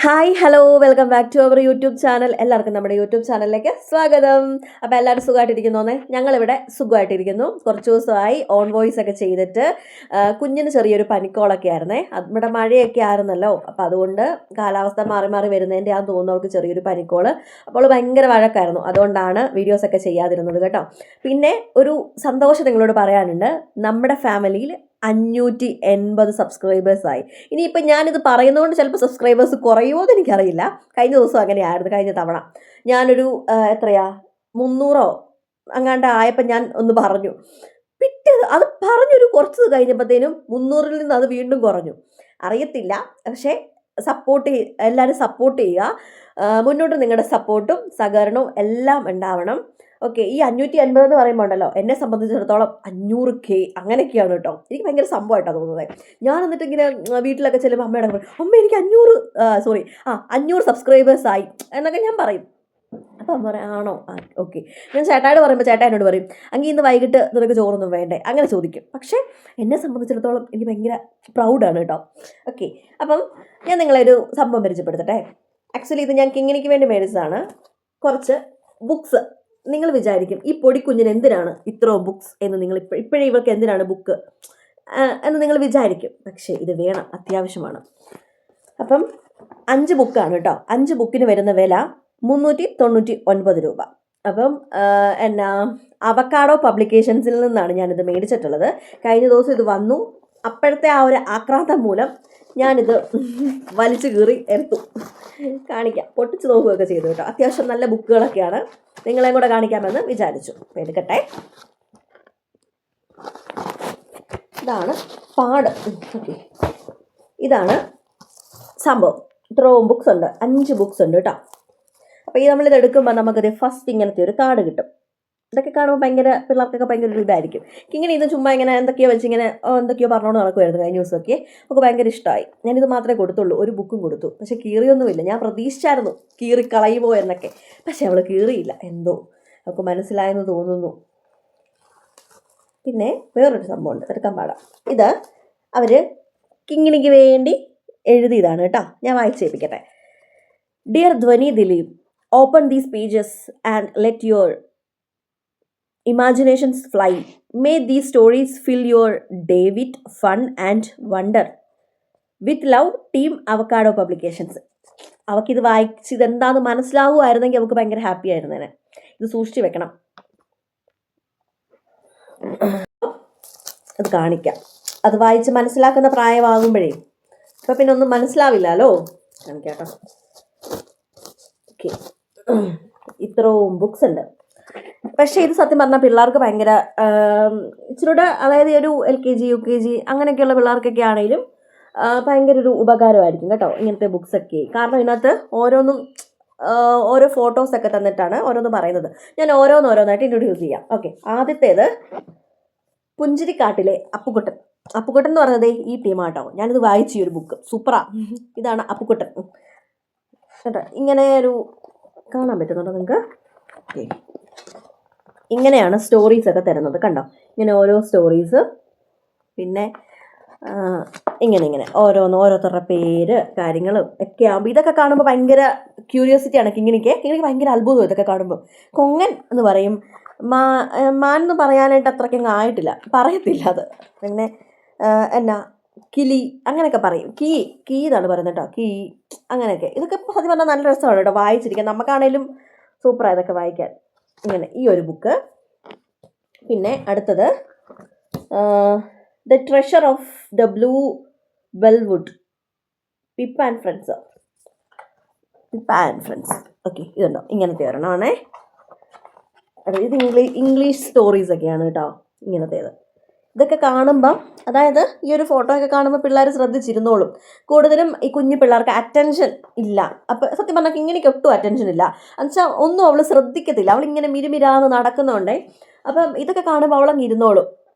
Hi hello welcome back to our YouTube channel. എല്ലാവർക്കും നമ്മുടെ YouTube ചാനലിലേക്ക് സ്വാഗതം. അപ്പോൾ എല്ലാവരും സുഖമായിട്ടിരിക്കുന്നോന്നേ? ഞങ്ങളിവിടെ സുഖമായിട്ടിരിക്കുന്നു. കുറച്ച് ദിവസമായി ഓൺ വോയിസ് ഒക്കെ ചെയ്തിട്ട് കുഞ്ഞിന് ചെറിയൊരു പനിക്കോളൊക്കെ ആയിരുന്നേ. ഇവിടെ മഴയൊക്കെ ആയിരുന്നല്ലോ, അപ്പോൾ അതുകൊണ്ട് കാലാവസ്ഥ മാറി മാറി വരുന്നതിൻ്റെ ആ തോന്നുന്നു അവൾക്ക് ചെറിയൊരു പനിക്കോള്. അപ്പോൾ ഭയങ്കര വഴക്കായിരുന്നു, അതുകൊണ്ടാണ് വീഡിയോസൊക്കെ ചെയ്യാതിരുന്നത് കേട്ടോ. പിന്നെ ഒരു സന്തോഷം നിങ്ങളോട് പറയാനുണ്ട്. നമ്മുടെ ഫാമിലിയിൽ 580 സബ്സ്ക്രൈബേഴ്സായി. ഇനിയിപ്പോൾ ഞാനിത് പറയുന്നതുകൊണ്ട് ചിലപ്പോൾ സബ്സ്ക്രൈബേഴ്സ് കുറയുമോ എന്ന് എനിക്കറിയില്ല. കഴിഞ്ഞ ദിവസം അങ്ങനെയായിരുന്നു. കഴിഞ്ഞ തവണ ഞാനൊരു എത്രയാ 300 അങ്ങാണ്ട് ആയപ്പോൾ ഞാൻ ഒന്ന് പറഞ്ഞു. അത് പറഞ്ഞൊരു കുറച്ച് കഴിഞ്ഞപ്പോഴത്തേനും 300-ൽ നിന്ന് അത് വീണ്ടും കുറഞ്ഞു. അറിയത്തില്ല, പക്ഷേ എല്ലാവരും സപ്പോർട്ട് ചെയ്യുക. മുന്നോട്ട് നിങ്ങളുടെ സപ്പോർട്ടും സഹകരണവും എല്ലാം ഉണ്ടാവണം. ഓക്കെ, ഈ 550 എന്ന് പറയുമ്പോൾ ഉണ്ടല്ലോ, എന്നെ സംബന്ധിച്ചിടത്തോളം 500K അങ്ങനെയൊക്കെയാണ് കേട്ടോ. എനിക്ക് ഭയങ്കര സംഭവമായിട്ടാണ് തോന്നുന്നത്. ഞാൻ എന്നിട്ട് ഇങ്ങനെ വീട്ടിലൊക്കെ ചെല്ലുമ്പോൾ അമ്മയുടെ പറയും, അമ്മ എനിക്ക് 500 സബ്സ്ക്രൈബേഴ്സായി എന്നൊക്കെ ഞാൻ പറയും. അപ്പോൾ അമ്മ പറയാം, ആണോ? ഓക്കെ. ഞാൻ ചേട്ടായോട് പറയുമ്പോൾ ചേട്ടാ എന്നോട് പറയും, അങ്ങ് ഇന്ന് വൈകിട്ട് നിനക്ക് ചോറൊന്നും വേണ്ടേ, അങ്ങനെ ചോദിക്കും. പക്ഷേ എന്നെ സംബന്ധിച്ചിടത്തോളം എനിക്ക് ഭയങ്കര പ്രൗഡാണ് കേട്ടോ. ഓക്കെ, അപ്പം ഞാൻ നിങ്ങളെ ഒരു സംഭവം പരിചയപ്പെടുത്തട്ടെ. ആക്ച്വലി ഇത് ഞാൻ കിങ്ങിണിക്ക് വേണ്ടി മേടിച്ചതാണ്. കുറച്ച് ബുക്സ്. നിങ്ങൾ വിചാരിക്കും ഈ പൊടിക്കുഞ്ഞിന് എന്തിനാണ് ഇത്രയും ബുക്സ് എന്ന്, നിങ്ങൾ ഇപ്പോഴേ ഇവർക്ക് എന്തിനാണ് ബുക്ക് എന്ന് നിങ്ങൾ വിചാരിക്കും. പക്ഷേ ഇത് വേണം, അത്യാവശ്യമാണ്. അപ്പം 5 ബുക്കാണ് കേട്ടോ. 5 ബുക്കിന് വരുന്ന വില 399 രൂപ. അപ്പം അവക്കാഡോ പബ്ലിക്കേഷൻസിൽ നിന്നാണ് ഞാനിത് മേടിച്ചിട്ടുള്ളത്. കഴിഞ്ഞ ദിവസം ഇത് വന്നു. അപ്പോഴത്തെ ആ ഒരു ആക്രാന്തം മൂലം ഞാനിത് വലിച്ചു കീറി എടുത്തു. കാണിക്കാം, പൊട്ടിച്ച് നോക്കുകയൊക്കെ ചെയ്തു കേട്ടോ. അത്യാവശ്യം നല്ല ബുക്കുകളൊക്കെയാണ്, നിങ്ങളെയും കൂടെ കാണിക്കാമെന്ന് വിചാരിച്ചു. അപ്പോൾ എടുക്കട്ടെ. ഇതാണ് പാട്. ഓക്കെ, ഇതാണ് സംഭവം. ഇത്രയും ബുക്സ് ഉണ്ട്, 5 ബുക്സ് ഉണ്ട് കേട്ടോ. അപ്പോൾ ഈ നമ്മളിത് എടുക്കുമ്പോൾ നമുക്കത് ഫസ്റ്റ് ഇങ്ങനത്തെ ഒരു കാർഡ് കിട്ടും. ഇതൊക്കെ കാണുമ്പോൾ ഭയങ്കര പിള്ളേർക്കൊക്കെ ഭയങ്കര ഒരു ഇതായിരിക്കും. ഇങ്ങനെ ഇത് ചുമ്മാ ഇങ്ങനെ എന്തൊക്കെയോ വെച്ച് ഇങ്ങനെ എന്തൊക്കെയോ പറഞ്ഞുകൊണ്ട് നടക്കുമായിരുന്നു കഴിഞ്ഞ ദിവസമൊക്കെ. നമുക്ക് ഭയങ്കര ഇഷ്ടമായി. ഞാനിത് മാത്രമേ കൊടുത്തുള്ളൂ, ഒരു ബുക്കും കൊടുത്തു. പക്ഷേ കീറിയൊന്നുമില്ല. ഞാൻ പ്രതീക്ഷിച്ചായിരുന്നു കീറി കളയുമോ എന്നൊക്കെ, പക്ഷേ അവൾ കീറിയില്ല. എന്തോ അവൾക്ക് മനസ്സിലായെന്ന് തോന്നുന്നു. പിന്നെ വേറൊരു സംഭവമുണ്ട്, എടുക്കാൻ പാടാം. ഇത് അവർ കിങ്ങിണിക്ക് വേണ്ടി എഴുതിയതാണ് കേട്ടോ. ഞാൻ വായിച്ചേൽപ്പിക്കട്ടെ. Dear Dhwani Dileep, open these pages and let your imaginations fly. May these stories fill your day with fun and wonder. With love, Team Avocado Publications. അവൾക്കിത് വായിച്ച് ഇതെന്താണെന്ന് മനസ്സിലാവുമായിരുന്നെങ്കിൽ അവൾക്ക് ഭയങ്കര ഹാപ്പി ആയിരുന്നേനെ. ഇത് സൂക്ഷിച്ച് വെക്കണം. അത് കാണിക്കാം. അത് വായിച്ച് മനസ്സിലാക്കുന്ന പ്രായമാകുമ്പോഴേ ഇപ്പം പിന്നെ ഒന്നും മനസ്സിലാവില്ലല്ലോ. കാണിക്കാട്ടോ. ഓക്കെ, ഇത്രയും ബുക്സ് ഉണ്ട്. പക്ഷേ ഇത് സത്യം പറഞ്ഞാൽ പിള്ളേർക്ക് ഭയങ്കര ഇച്ചിരൂടെ, അതായത് ഒരു LKG UKG അങ്ങനെയൊക്കെയുള്ള പിള്ളേർക്കൊക്കെ ആണെങ്കിലും ഭയങ്കര ഒരു ഉപകാരമായിരിക്കും കേട്ടോ ഇങ്ങനത്തെ ബുക്സൊക്കെ. കാരണം ഇതിനകത്ത് ഓരോ ഫോട്ടോസൊക്കെ തന്നിട്ടാണ് ഓരോന്ന് പറയുന്നത്. ഞാൻ ഓരോന്നായിട്ട് ഇൻട്രൊഡ്യൂസ് ചെയ്യാം. ഓക്കെ, ആദ്യത്തേത് പുഞ്ചിരിക്കാട്ടിലെ അപ്പുക്കുട്ടൻ. അപ്പുക്കുട്ടൻ എന്ന് പറയുന്നത് ഈ ടീമാട്ടോ. ഞാനിത് വായിച്ചു ഈ ഒരു ബുക്ക്, സൂപ്പറാ. ഇതാണ് അപ്പുക്കുട്ടൻ കേട്ടോ. ഇങ്ങനെ ഒരു കാണാൻ പറ്റുന്നുണ്ടോ നിങ്ങൾക്ക്? ഓക്കെ, ഇങ്ങനെയാണ് സ്റ്റോറീസൊക്കെ തരുന്നത് കണ്ടോ. ഇങ്ങനെ ഓരോ സ്റ്റോറീസ്, പിന്നെ ഇങ്ങനെ ഓരോരുത്തരുടെ പേര് കാര്യങ്ങളും ഒക്കെ ആകുമ്പോൾ ഇതൊക്കെ കാണുമ്പോൾ ഭയങ്കര ക്യൂരിയോസിറ്റിയാണ് കിങ്ങിണിക്ക് ഭയങ്കര അത്ഭുതം ഇതൊക്കെ കാണുമ്പോൾ. കൊങ്ങൻ എന്ന് പറയും, മാൻ എന്ന് പറയാനായിട്ട് അത്രയ്ക്കങ്ങ് ആയിട്ടില്ല, പറയത്തില്ല അത്. പിന്നെ കിളി അങ്ങനെയൊക്കെ പറയും. കീ എന്നാണ് പറയുന്നത് കേട്ടോ, കീ അങ്ങനെയൊക്കെ. ഇതൊക്കെ സത്യം പറഞ്ഞാൽ നല്ല രസമാണ് കേട്ടോ വായിച്ചിരിക്കാൻ. നമുക്കാണേലും സൂപ്പറാണ് ഇതൊക്കെ വായിക്കാൻ. ഇങ്ങനെ ഈ ഒരു ബുക്ക്. പിന്നെ അടുത്തത് the treasure of the blue wellwood, Pip and friends. Okay, ഇതുണ്ടോ, ഇങ്ങനത്തെ ഒരെണ്ണമാണേ. ഇത് ഇംഗ്ലീഷ് സ്റ്റോറീസ് ഒക്കെയാണ് കേട്ടോ ഇങ്ങനത്തേത്. ഇതൊക്കെ കാണുമ്പം, അതായത് ഈ ഒരു ഫോട്ടോ ഒക്കെ കാണുമ്പോൾ പിള്ളേർ ശ്രദ്ധിച്ചിരുന്നോളും. കൂടുതലും ഈ കുഞ്ഞു പിള്ളേർക്ക് അറ്റൻഷൻ ഇല്ല. അപ്പം സത്യം പറഞ്ഞാൽ ഇങ്ങനെയൊക്കെ ഒട്ടും അറ്റൻഷൻ ഇല്ല. എന്നുവെച്ചാൽ ഒന്നും അവൾ ശ്രദ്ധിക്കത്തില്ല. അവളിങ്ങനെ മിരുമിരാന്ന് നടക്കുന്നുണ്ടേ. അപ്പം ഇതൊക്കെ കാണുമ്പോൾ അവളങ്ങ് ഇരുന്നോളും.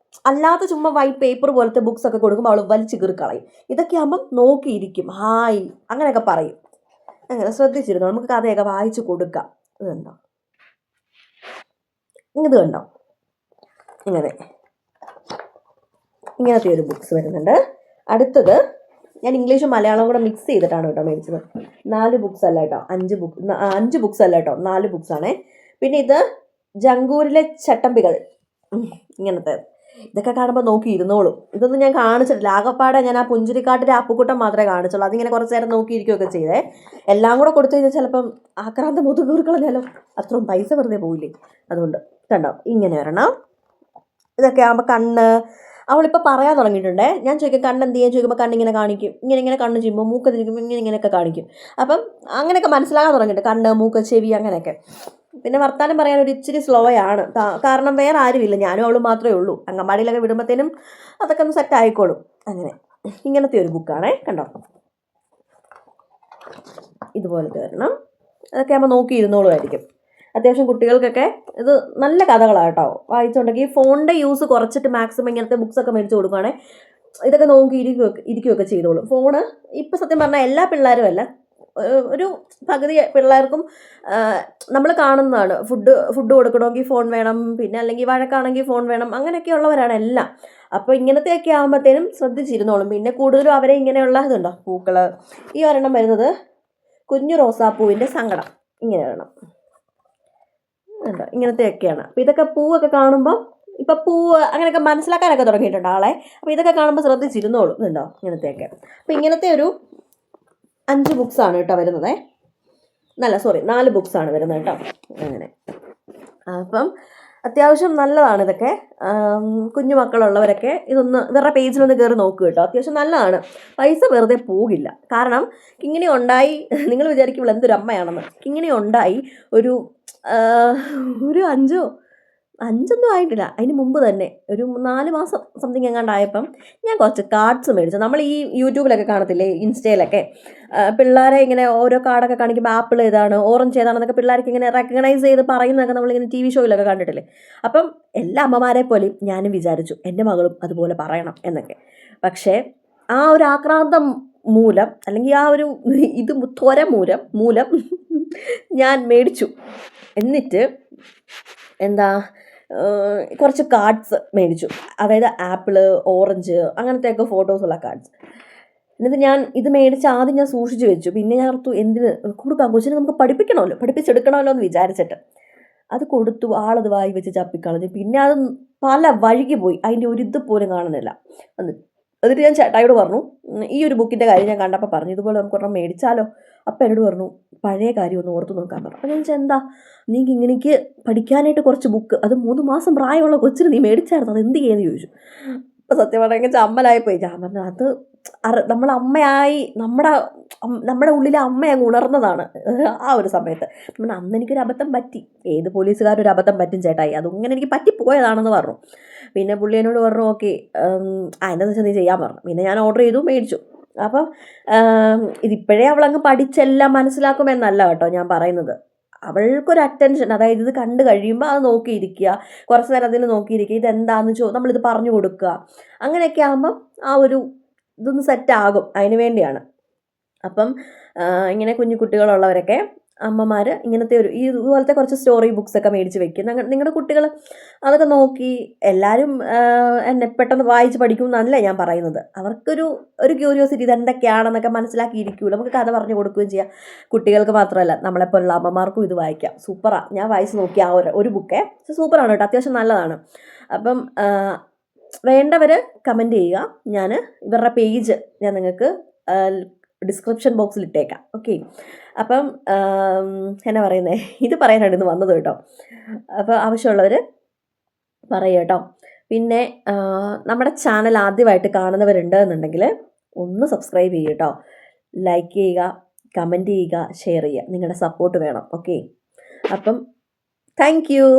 അല്ലാത്ത ചുമ്മാ വൈറ്റ് പേപ്പർ പോലത്തെ ബുക്സ് ഒക്കെ കൊടുക്കുമ്പോൾ അവൾ വലിച്ചു കീറി കളയും. ഇതൊക്കെ ആകുമ്പം നോക്കിയിരിക്കും, ഹായ് അങ്ങനെയൊക്കെ പറയും. അങ്ങനെ ശ്രദ്ധിച്ചിരുന്നോ. നമുക്ക് കഥയൊക്കെ വായിച്ചു കൊടുക്കാം. ഇത് കണ്ടോ, ഇങ്ങനത്തെ ഒരു ബുക്സ് വരുന്നുണ്ട്. അടുത്തത് ഞാൻ ഇംഗ്ലീഷും മലയാളവും കൂടെ മിക്സ് ചെയ്തിട്ടാണ് കേട്ടോ മേടിച്ചത്. 4 ബുക്സ് അല്ല കേട്ടോ, 5 ബുക്സ് അല്ല കേട്ടോ, 4 ബുക്സാണേ. പിന്നെ ഇത് ജങ്കൂരിലെ ചട്ടമ്പികൾ, ഇങ്ങനത്തെ. ഇതൊക്കെ കാണുമ്പോൾ നോക്കി ഇരുന്നോളും. ഇതൊന്നും ഞാൻ കാണിച്ചിട്ടില്ല, ആകപ്പാടെ ഞാൻ ആ പുഞ്ചിരിക്കാട്ടിൻ്റെ അപ്പുക്കുട്ടം മാത്രമേ കാണിച്ചുള്ളൂ. അതിങ്ങനെ കുറച്ച് നേരം നോക്കിയിരിക്കുകയൊക്കെ ചെയ്തേ. എല്ലാം കൂടെ കൊടുത്തു കഴിഞ്ഞാൽ ചിലപ്പം ആക്രാന്ത മുതുകൂറി കളഞ്ഞാലോ, അത്രയും പൈസ വെറുതെ പോയില്ലേ. അതുകൊണ്ട് കണ്ടോ, ഇങ്ങനെ വരണം. ഇതൊക്കെ ആകുമ്പോൾ കണ്ണ് അവളിപ്പോൾ പറയാൻ തുടങ്ങിയിട്ടുണ്ടേ. ഞാൻ ചോദിക്കും കണ്ണ് എന്ത് ചെയ്യാൻ ചോദിക്കുമ്പോൾ കണ്ണിങ്ങനെ കാണിക്കും, ഇങ്ങനെ കണ്ണ് ചെയ്യുമ്പോൾ മൂക്ക് തിരിക്കുമ്പോൾ ഇങ്ങനെയൊക്കെ കാണിക്കും. അപ്പം അങ്ങനെയൊക്കെ മനസ്സിലാകാൻ തുടങ്ങിയിട്ട് കണ്ണ്, മൂക്ക്, ചെവി അങ്ങനെയൊക്കെ. പിന്നെ വർത്താനം പറയാൻ ഒരു ഇച്ചിരി സ്ലോ ആണ്, കാരണം വേറെ ആരുമില്ല, ഞാനും അവളും മാത്രമേ ഉള്ളൂ. അങ്കൻവാടിയിലൊക്കെ വിടുമ്പോഴത്തേനും അതൊക്കെ ഒന്ന് സെറ്റ് ആയിക്കോളും. അങ്ങനെ ഇങ്ങനത്തെ ഒരു ബുക്കാണേ, കണ്ടോ, ഇതുപോലത്തെ വരണം. അതൊക്കെ ആകുമ്പോൾ നോക്കി ഇരുന്നോളുമായിരിക്കും. അത്യാവശ്യം കുട്ടികൾക്കൊക്കെ ഇത് നല്ല കഥകളാണ് കേട്ടോ, വായിച്ചുകൊണ്ടെങ്കിൽ. ഫോണിൻ്റെ യൂസ് കുറച്ചിട്ട് മാക്സിമം ഇങ്ങനത്തെ ബുക്സൊക്കെ മേടിച്ച് കൊടുക്കുകയാണെങ്കിൽ ഇതൊക്കെ നോക്കി ഇരിക്കുകയൊക്കെ ചെയ്തോളും. ഫോണ് ഇപ്പം സത്യം പറഞ്ഞാൽ എല്ലാ പിള്ളേരും അല്ല, ഒരു പകുതി പിള്ളേർക്കും നമ്മൾ കാണുന്നതാണ്. ഫുഡ് കൊടുക്കണമെങ്കിൽ ഫോൺ വേണം, പിന്നെ അല്ലെങ്കിൽ വഴക്കാണെങ്കിൽ ഫോൺ വേണം, അങ്ങനെയൊക്കെ ഉള്ളവരാണ് എല്ലാം. അപ്പോൾ ഇങ്ങനത്തെയൊക്കെ ആകുമ്പോഴത്തേനും ശ്രദ്ധിച്ചിരുന്നോളും. പിന്നെ കൂടുതലും അവരെ ഇങ്ങനെയുള്ള ഇതുണ്ടോ, പൂക്കൾ. ഈ ഒരെണ്ണം വരുന്നത് കുഞ്ഞു റോസാപ്പൂവിൻ്റെ സങ്കടം, ഇങ്ങനെ വേണം, ഉണ്ടോ, ഇങ്ങനത്തെയൊക്കെയാണ്. അപ്പോൾ ഇതൊക്കെ പൂവൊക്കെ കാണുമ്പോൾ ഇപ്പം പൂവ് അങ്ങനെയൊക്കെ മനസ്സിലാക്കാനൊക്കെ തുടങ്ങിയിട്ടുണ്ട് ആളെ. അപ്പോൾ ഇതൊക്കെ കാണുമ്പോൾ ശ്രദ്ധിച്ചിരുന്നോളും. ഇതുണ്ടോ, ഇങ്ങനത്തെയൊക്കെ. അപ്പോൾ ഇങ്ങനത്തെ ഒരു 5 ബുക്സാണ് കേട്ടോ വരുന്നത്. 4 ബുക്സാണ് വരുന്നത് കേട്ടോ. അങ്ങനെ അപ്പം അത്യാവശ്യം നല്ലതാണ് ഇതൊക്കെ. കുഞ്ഞു മക്കളുള്ളവരൊക്കെ ഇവരുടെ പേജിലൊന്ന് കയറി നോക്കുക കേട്ടോ. അത്യാവശ്യം നല്ലതാണ്, പൈസ വെറുതെ പോകില്ല. കാരണം കിങ്ങിണി ഉണ്ടായി, നിങ്ങൾ വിചാരിക്കും ഇവിടെ എന്തൊരു അമ്മയാണെന്ന്. കിങ്ങിണി ഉണ്ടായി ഒരു 5ഒന്നും ആയിട്ടില്ല, അതിന് മുമ്പ് തന്നെ ഒരു 4 മാസം സംതിങ് എങ്ങാണ്ടായപ്പം ഞാൻ കുറച്ച് കാർഡ്സ് മേടിച്ചു. നമ്മൾ ഈ യൂട്യൂബിലൊക്കെ കാണത്തില്ലേ, ഇൻസ്റ്റയിലൊക്കെ പിള്ളേരെ ഇങ്ങനെ ഓരോ കാർഡൊക്കെ കാണിക്കുമ്പോൾ ആപ്പിൾ ഏതാണ്, ഓറഞ്ച് ഏതാണെന്നൊക്കെ പിള്ളേർക്ക് ഇങ്ങനെ റെക്കഗ്നൈസ് ചെയ്ത് പറയുന്നതൊക്കെ നമ്മളിങ്ങനെ TV ഷോയിലൊക്കെ കണ്ടിട്ടില്ലേ. അപ്പം എല്ലാ അമ്മമാരെ പോലെയും ഞാനും വിചാരിച്ചു എൻ്റെ മകളും അതുപോലെ പറയണം എന്നൊക്കെ. പക്ഷേ ആ ഒരു ആക്രാന്തം മൂലം, അല്ലെങ്കിൽ ആ ഒരു ത്വര മൂലം ഞാൻ മേടിച്ചു. എന്നിട്ട് എന്താ, കുറച്ച് കാർഡ്സ് മേടിച്ചു, അതായത് ആപ്പിള്, ഓറഞ്ച് അങ്ങനത്തെയൊക്കെ ഫോട്ടോസുള്ള കാർഡ്സ്. എന്നിട്ട് ഞാൻ ഇത് മേടിച്ച് ആദ്യം ഞാൻ സൂക്ഷിച്ച് വെച്ചു. പിന്നെ ഞാൻ ഓർത്തു എന്തിന് കൊടുക്കാം, കൊച്ചിനെ നമുക്ക് പഠിപ്പിച്ചെടുക്കണമല്ലോ എന്ന് വിചാരിച്ചിട്ട് അത് കൊടുത്തു. ആളത് വായി വെച്ച് ചപ്പിക്കളഞ്ഞു. പിന്നെ അത് പല വഴിക്ക് പോയി, അതിൻ്റെ ഒരു ഇത് പോലും കാണുന്നില്ല. എന്നിട്ട് ഞാൻ ചേട്ടായിയോട് പറഞ്ഞു, ഈ ഒരു ബുക്കിൻ്റെ കാര്യം ഞാൻ കണ്ടപ്പോൾ പറഞ്ഞു, ഇതുപോലെ നമുക്ക് ഒരെണ്ണം മേടിച്ചാലോ. അപ്പം എന്നോട് പറഞ്ഞു പഴയ കാര്യം ഒന്ന് ഓർത്ത് നോക്കാൻ പറഞ്ഞു. അപ്പോൾ ഞാൻ ചോദിച്ചാൽ എന്താ, നീ ഇങ്ങനെക്ക് പഠിക്കാനായിട്ട് കുറച്ച് ബുക്ക്, അത് 3 മാസം പ്രായമുള്ള കൊച്ചിന് നീ മേടിച്ചായിരുന്നു, അത് എന്ത് ചെയ്യുമെന്ന് ചോദിച്ചു. അപ്പോൾ സത്യം പറഞ്ഞെങ്കിൽ ചമ്മലായിപ്പോയി. ഞാൻ പറഞ്ഞു അത് നമ്മളമ്മയായി നമ്മുടെ ഉള്ളിലെ അമ്മ അങ്ങ് ഉണർന്നതാണ് ആ ഒരു സമയത്ത്. പിന്നെ അന്ന് എനിക്കൊരു അബദ്ധം പറ്റി, ഏത് പോലീസുകാരൊരു അബദ്ധം പറ്റും ചേട്ടായി, അതിങ്ങനെ എനിക്ക് പറ്റിപ്പോയതാണെന്ന് പറഞ്ഞു. പിന്നെ പുള്ളി എന്നോട് പറഞ്ഞു ഓക്കെ എന്താണെന്ന് വെച്ചാൽ നീ ചെയ്യാൻ പറഞ്ഞു. പിന്നെ ഞാൻ ഓർഡർ ചെയ്തു, മേടിച്ചു. അപ്പം ഇതിപ്പോഴേ അവളങ്ങ് പഠിച്ചെല്ലാം മനസ്സിലാക്കുമെന്നല്ല കേട്ടോ ഞാൻ പറയുന്നത്. അവൾക്കൊരു അറ്റൻഷൻ, അതായത് ഇത് കണ്ടു കഴിയുമ്പോൾ അത് നോക്കിയിരിക്കുക, കുറച്ച് നേരം അതിൽ നോക്കിയിരിക്കുക, ഇതെന്താണെന്ന് നമ്മളിത് പറഞ്ഞു കൊടുക്കുക. അങ്ങനെയൊക്കെ ആകുമ്പം ആ ഒരു ഇതൊന്ന് സെറ്റാകും, അതിന് വേണ്ടിയാണ്. അപ്പം ഇങ്ങനെ കുഞ്ഞു കുട്ടികളുള്ളവരൊക്കെ അമ്മമാർ ഇങ്ങനത്തെ ഇതുപോലത്തെ കുറച്ച് സ്റ്റോറി ബുക്സൊക്കെ മേടിച്ച് വെക്കും. നിങ്ങളുടെ കുട്ടികൾ അതൊക്കെ നോക്കി എല്ലാവരും എന്നെ പെട്ടെന്ന് വായിച്ച് പഠിക്കും എന്നല്ല ഞാൻ പറയുന്നത്. അവർക്കൊരു ക്യൂരിയോസിറ്റി, ഇതെന്തൊക്കെയാണെന്നൊക്കെ മനസ്സിലാക്കിയിരിക്കുമല്ലോ. നമുക്ക് കഥ പറഞ്ഞു കൊടുക്കുകയും ചെയ്യാം. കുട്ടികൾക്ക് മാത്രമല്ല, നമ്മളെപ്പോലുള്ള അമ്മമാർക്കും ഇത് വായിക്കാം. സൂപ്പറാണ്, ഞാൻ വായിച്ച് നോക്കി ആ ഒരു ബുക്കേ സൂപ്പറാണ് കേട്ടോ, അത്യാവശ്യം നല്ലതാണ്. അപ്പം വേണ്ടവർ കമൻറ്റ് ചെയ്യുക. ഞാൻ ഇവരുടെ പേജ് ഞാൻ നിങ്ങൾക്ക് ഡിസ്ക്രിപ്ഷൻ ബോക്സിൽ ഇട്ടേക്കാം. ഓക്കെ, അപ്പം എന്നാ പറയുന്നത്, ഇത് പറയാനാണ് ഇന്ന് വന്നത് കേട്ടോ. അപ്പോൾ ആവശ്യമുള്ളവർ പറയുക കേട്ടോ. പിന്നെ നമ്മുടെ ചാനൽ ആദ്യമായിട്ട് കാണുന്നവരുണ്ട് എന്നുണ്ടെങ്കിൽ ഒന്ന് സബ്സ്ക്രൈബ് ചെയ്യുക കേട്ടോ. ലൈക്ക് ചെയ്യുക, കമൻറ്റ് ചെയ്യുക, ഷെയർ ചെയ്യുക. നിങ്ങളുടെ സപ്പോർട്ട് വേണം. ഓക്കെ, അപ്പം താങ്ക് യു.